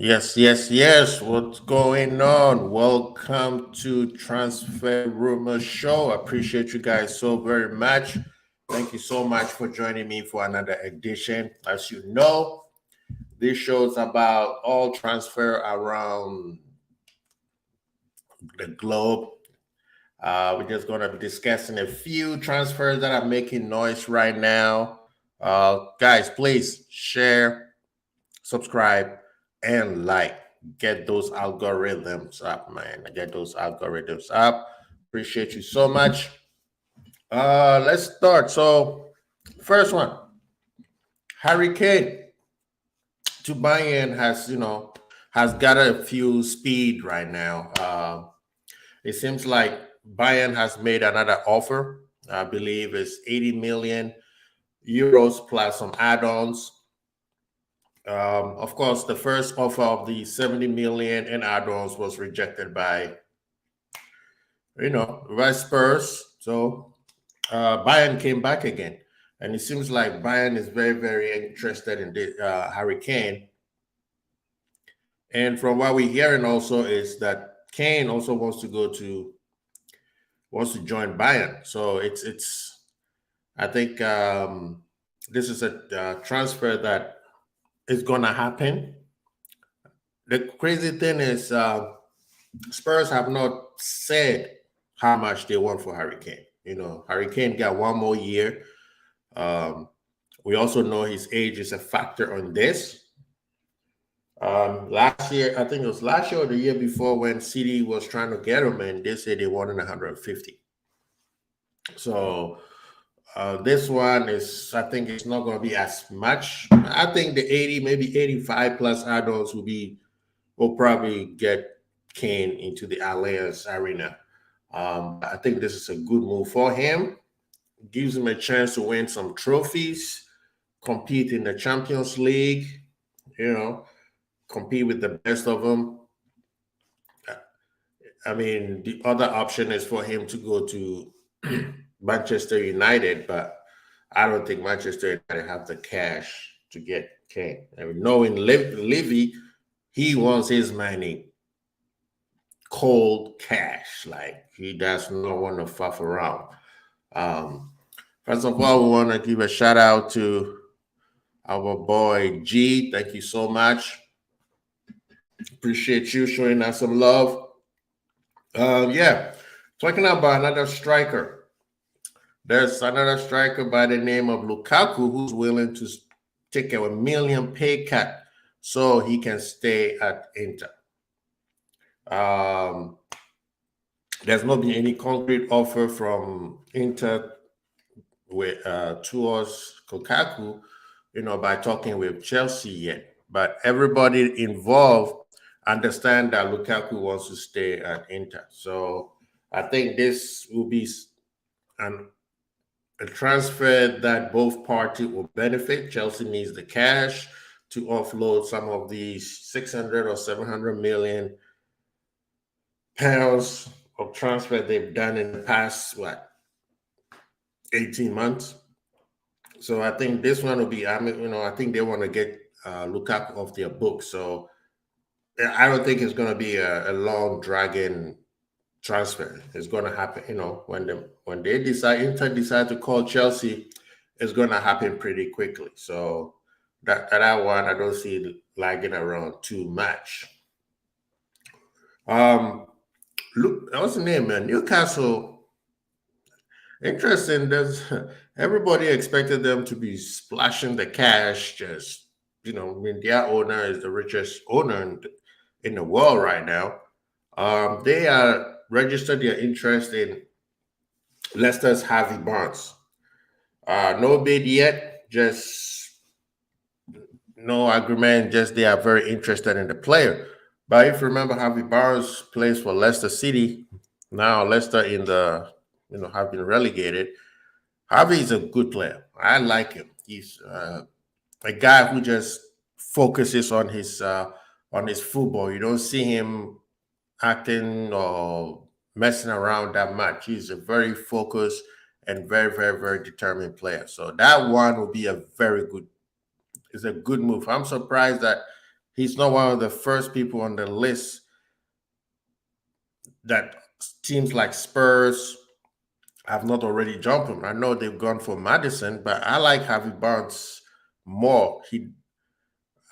Yes, yes, yes. What's going on? Welcome to Transfer Rumor Show. I appreciate you guys so very much. Thank you so much for joining me for another edition. As you know, this show is about all transfer around the globe. We're just going to be discussing a few transfers that are making noise right now. Guys, please share, subscribe, and like. Get those algorithms up, man. Get those algorithms up. Appreciate you so much. Let's start. So, first one, Harry Kane to Bayern has got a few speed right now. It seems like Bayern has made another offer. I believe it's 80 million euros plus some add-ons. Of course, the first offer of the 70 million in add-ons was rejected by Spurs. So Bayern came back again, and it seems like Bayern is very, very interested in the Harry Kane. And from what we're hearing also is that Kane also wants to join Bayern. So it's I think this is a transfer that is going to happen. The crazy thing is, Spurs have not said how much they want for Harry Kane. Harry Kane got one more year. We also know his age is a factor on this. Last year, I think it was last year or the year before when City was trying to get him, and they said they wanted 150. So this one is, I think it's not going to be as much. I think the 80, maybe 85 plus add-ons will probably get Kane into the Allianz Arena. I think this is a good move for him. Gives him a chance to win some trophies, compete in the Champions League, compete with the best of them. I mean, the other option is for him to go to Manchester United, but I don't think Manchester United have the cash to get Kane. I mean, knowing Levy, he wants his money cold cash. Like, he does not want to fuff around. First of all, we want to give a shout out to our boy G. Thank you so much. Appreciate you showing us some love. Yeah, talking about another striker. There's another striker by the name of Lukaku who's willing to take a $1 million pay cut so he can stay at Inter. There's not been any concrete offer from Inter towards Lukaku, by talking with Chelsea yet. But everybody involved understand that Lukaku wants to stay at Inter. So I think this will be a transfer that both parties will benefit. Chelsea needs the cash to offload some of these 600 or 700 million pounds of transfer they've done in the past 18 months. So I think this one will be, I think they want to get Lukaku off their book. So I don't think it's going to be a long dragging transfer. It's going to happen, when they Inter decide to call Chelsea, it's going to happen pretty quickly. So that one, I don't see it lagging around too much. Look, what's the name, man? Newcastle. Interesting. Everybody expected them to be splashing the cash. Just their owner is the richest owner in the world right now. They are registered their interest in Leicester's Harvey Barnes. No bid yet. Just no agreement. Just they are very interested in the player. But if you remember, Harvey Barnes plays for Leicester City. Now Leicester have been relegated. Harvey is a good player. I like him. He's a guy who just focuses on his football. You don't see him acting or messing around that much. He's a very focused and very, very, very determined player. So that one will be it's a good move. I'm surprised that he's not one of the first people on the list that teams like Spurs have not already jumped him. I know they've gone for Madison, but I like Harvey Barnes more.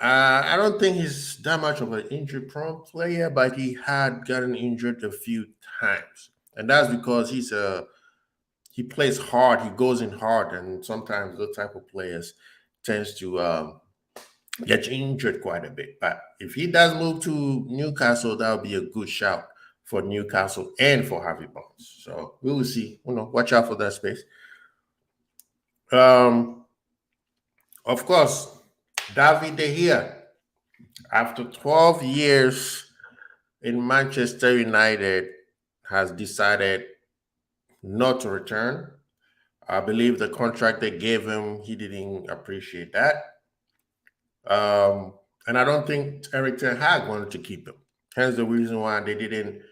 I don't think he's that much of an injury-prone player, but he had gotten injured a few times, and that's because he plays hard. He goes in hard, and sometimes those type of players tends to get injured quite a bit. But if he does move to Newcastle, that would be a good shout for Newcastle and for Harvey Barnes. So we will see. Watch out for that space. Of course, David De Gea, after 12 years in Manchester United, has decided not to return. I believe the contract they gave him, he didn't appreciate that. And I don't think Eric Ten Hag wanted to keep him. Hence the reason why they didn't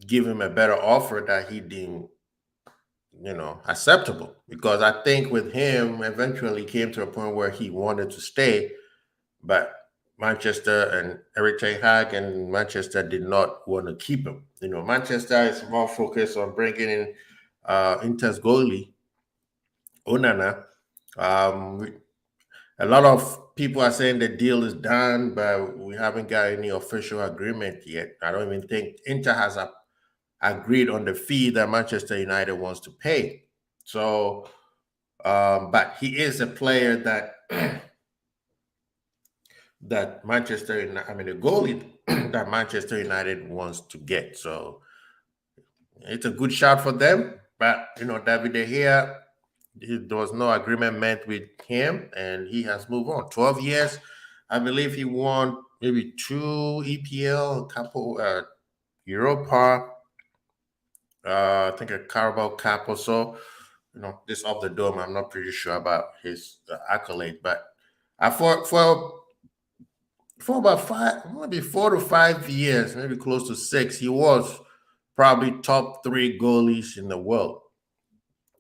give him a better offer that he deemed, acceptable. Because I think with him, eventually came to a point where he wanted to stay, but Manchester and Eric Ten Hag and Manchester did not want to keep him. Manchester is more focused on bringing in Inter's goalie, Onana. A lot of people are saying the deal is done, but we haven't got any official agreement yet. I don't even think Inter has agreed on the fee that Manchester United wants to pay. So, but he is a player that that the goalie that Manchester United wants to get. So it's a good shot for them. But David De Gea, there was no agreement met with him, and he has moved on. 12 years, I believe he won maybe 2 EPL, a couple Europa, I think a Carabao Cup or so. This off the dome, I'm not pretty sure about his accolade, but for about 4 to 5 years, maybe close to 6, he was probably top 3 goalies in the world.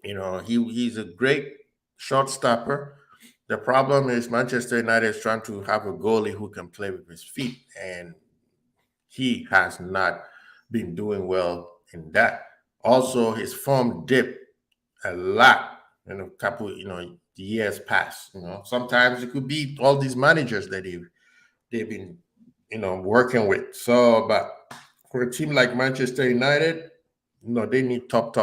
He's a great short stopper. The problem is Manchester United is trying to have a goalie who can play with his feet, and he has not been doing well in that. Also, his form dipped a lot in a couple, the years past. Sometimes it could be all these managers that they've been, working with. So, but for a team like Manchester United, they need top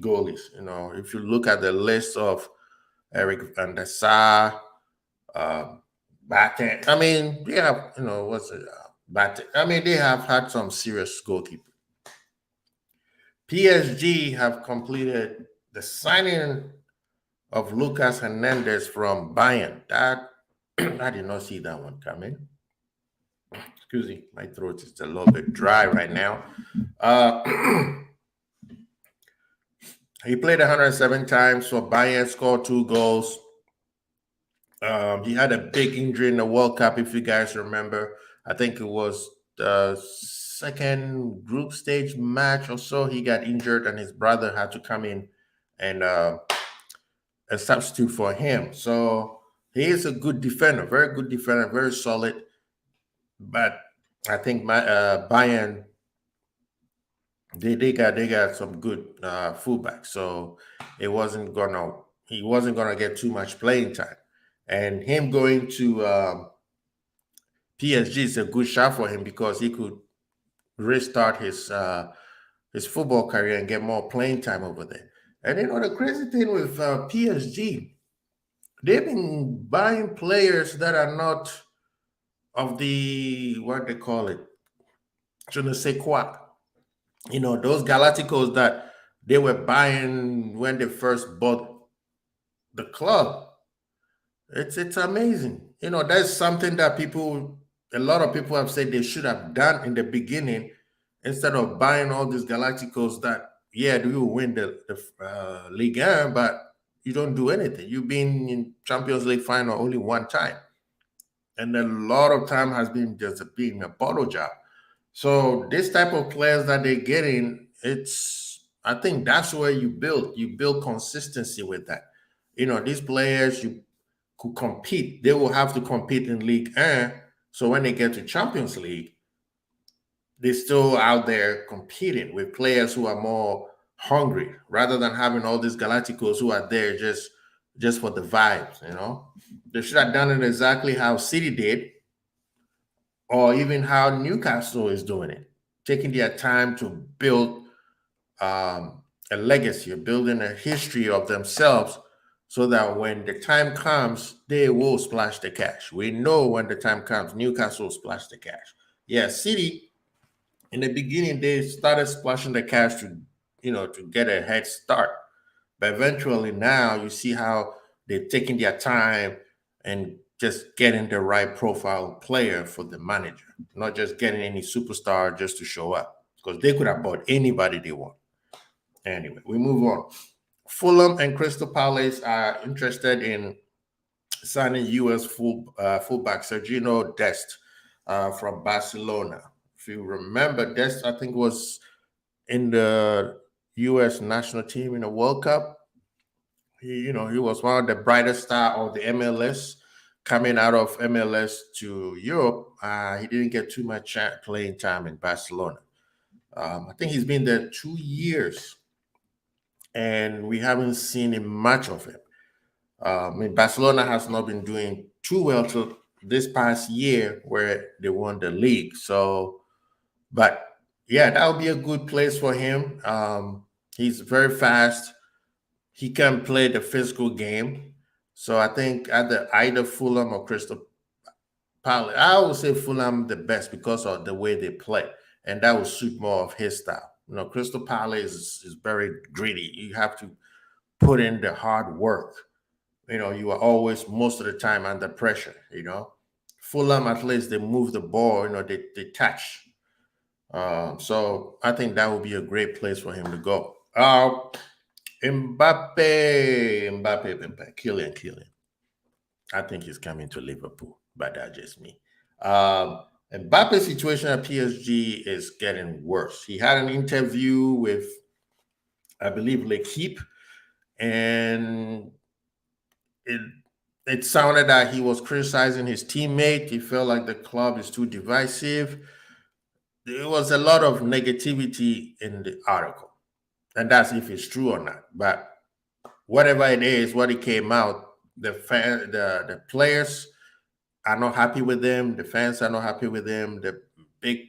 goalies. If you look at the list of Eric van der Sar, Batten, they have, what's it, Batten. They have had some serious goalkeepers. PSG have completed the signing of Lucas Hernandez from Bayern. That I did not see that one coming. Excuse me, my throat is a little bit dry right now. He played 107 times for Bayern, scored 2 goals. He had a big injury in the World Cup, if you guys remember. I think it was the second group stage match or so. He got injured, and his brother had to come in and a substitute for him. So he is a good defender, very good defender, very solid. But I think Bayern, they got some good fullbacks, so he wasn't gonna get too much playing time. And him going to PSG is a good shot for him because he could restart his football career and get more playing time over there. And the crazy thing with PSG, they've been buying players that are not of the, what they call it, je ne sais quoi. Those Galacticos that they were buying when they first bought the club. It's amazing. That's something that a lot of people have said they should have done in the beginning instead of buying all these Galacticos that, yeah, you win the Ligue 1, but you don't do anything. You've been in Champions League final only one time. And a lot of time has been just being a bottle job. So this type of players that they're getting, I think that's where you build consistency with that. These players, could compete. They will have to compete in League 1. So when they get to Champions League, they're still out there competing with players who are more hungry, rather than having all these Galacticos who are there just for the vibes. They should have done it exactly how City did, or even how Newcastle is doing it, taking their time to build a legacy, building a history of themselves, so that when the time comes, they will splash the cash. We know when the time comes, Newcastle will splash the cash. Yeah, City, in the beginning, they started splashing the cash to get a head start. But eventually now you see how they're taking their time and just getting the right profile player for the manager, not just getting any superstar just to show up, because they could have bought anybody they want. Anyway, we move on. Fulham and Crystal Palace are interested in signing U.S. fullback Sergio Dest from Barcelona. If you remember, Dest, I think, was in the U.S. national team in the World Cup. He was one of the brightest stars of the MLS. Coming out of MLS to Europe, he didn't get too much playing time in Barcelona. I think he's been there 2 years, and we haven't seen much of him. Barcelona has not been doing too well till this past year, where they won the league. So, but yeah, that would be a good place for him. He's very fast. He can play the physical game. So I think either Fulham or Crystal Palace, I would say Fulham the best because of the way they play, and that would suit more of his style. Crystal Palace is very gritty. You have to put in the hard work. You are always, most of the time, under pressure. Fulham, at least they move the ball. They touch. So I think that would be a great place for him to go. Mbappe, Kylian. I think he's coming to Liverpool, but that's just me. Mbappe's situation at PSG is getting worse. He had an interview with, I believe, L'Equipe, and it sounded that he was criticizing his teammate. He felt like the club is too divisive. There was a lot of negativity in the article, and that's if it's true or not. But whatever it is, what it came out, the players are not happy with him. The fans are not happy with him. The big,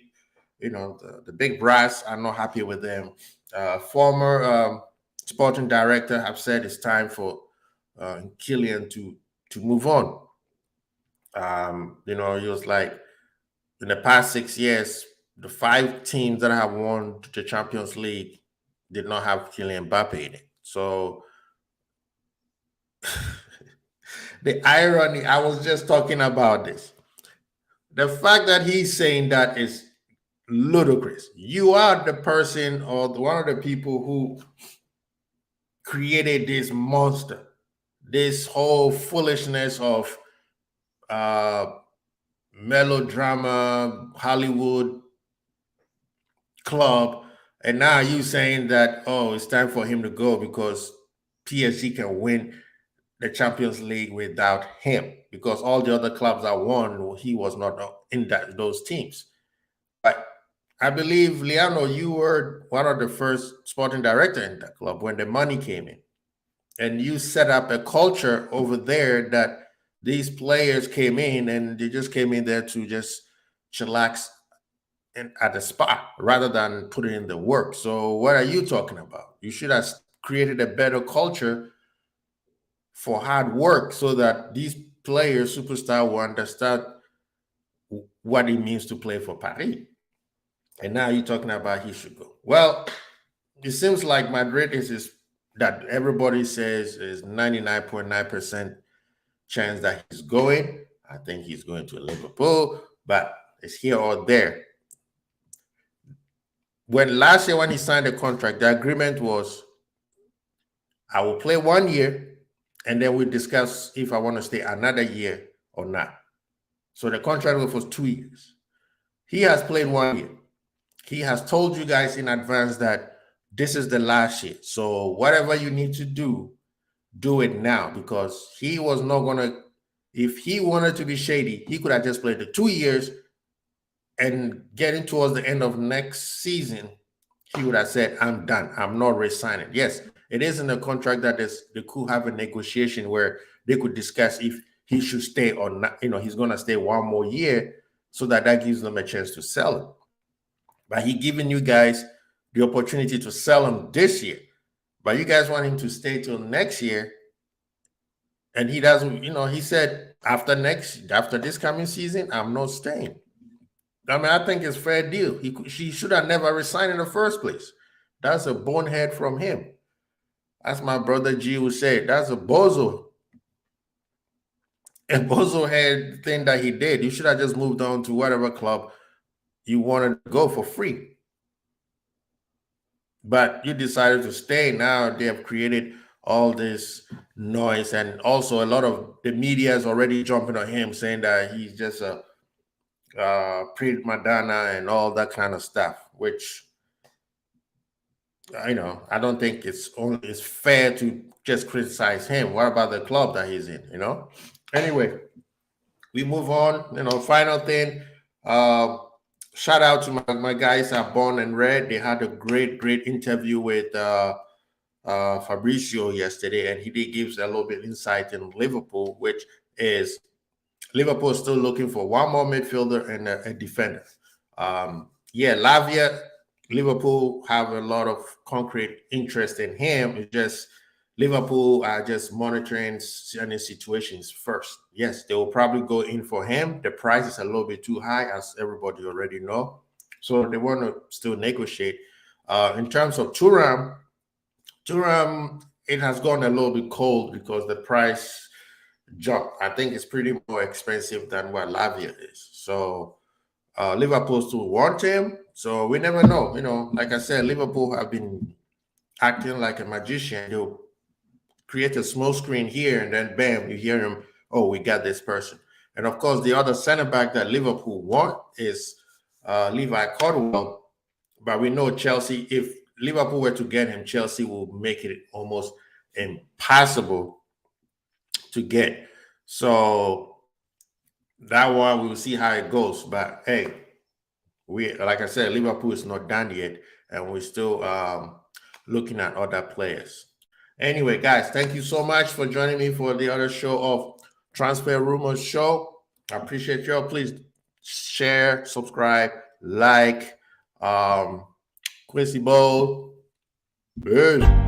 the big brass are not happy with him. Former sporting director have said it's time for Kylian to move on. He was like, in the past 6 years, the 5 teams that have won the Champions League did not have Kylian Mbappe in it. So the irony, I was just talking about this. The fact that he's saying that is ludicrous. You are the person or one of the people who created this monster, this whole foolishness of melodrama, Hollywood club, and now you saying that, oh, it's time for him to go because PSG can win the Champions League without him, because all the other clubs that won, he was not in those teams. But I believe, Leandro, you were one of the first sporting director in that club when the money came in, and you set up a culture over there that these players came in and they just came in there to just chillax at the spot rather than putting in the work. So what are you talking about? You should have created a better culture for hard work so that these players, superstars, will understand what it means to play for Paris. And now you're talking about he should go. Well, it seems like Madrid is that everybody says is 99.9% chance that he's going. I think he's going to Liverpool, but it's here or there. Last year when he signed the contract, the agreement was, I will play 1 year, and then we discuss if I want to stay another year or not. So the contract was for 2 years. He has played 1 year. He has told you guys in advance that this is the last year. So whatever you need to do it now, because he was not going to If he wanted to be shady, he could have just played the 2 years, and getting towards the end of next season, he would have said, I'm done. I'm not resigning. Yes, it is in the contract that they could have a negotiation where they could discuss if he should stay or not. He's going to stay one more year, so that gives them a chance to sell him. But he giving you guys the opportunity to sell him this year. But you guys want him to stay till next year. And he doesn't, he said after this coming season, I'm not staying. I mean, I think it's fair deal. He should have never resigned in the first place. That's a bonehead from him. As my brother G would say, that's a bozo. A bozo head thing that he did. You should have just moved on to whatever club you wanted to go for free. But you decided to stay. Now they have created all this noise, and also a lot of the media is already jumping on him, saying that he's just a prima Madonna and all that kind of stuff, which I don't think it's fair to just criticize him. What about the club that he's in? Anyway, we move on. Final thing, shout out to my guys at Born and Red. They had a great interview with Fabrizio yesterday, and he did give a little bit insight in Liverpool, which is Liverpool is still looking for one more midfielder and a defender. Lavia, Liverpool have a lot of concrete interest in him. It's just Liverpool are just monitoring certain situations first. Yes, they will probably go in for him. The price is a little bit too high, as everybody already know. So they want to still negotiate. In terms of Thuram, it has gone a little bit cold because the price jumped. I think it's pretty more expensive than what Lavia is. So Liverpool still want him. So we never know. Like I said, Liverpool have been acting like a magician. They'll create a small screen here, and then bam, you hear him, oh, we got this person. And of course, the other center back that Liverpool want is Levi Caldwell. But we know Chelsea, if Liverpool were to get him, Chelsea will make it almost impossible to get. So that one, we will see how it goes. But hey, like I said, Liverpool is not done yet, and we're still looking at other players. Anyway, guys, thank you so much for joining me for the other show of Transfer Rumors Show. I appreciate y'all. Please share, subscribe, like. Quincy Bowl. Peace.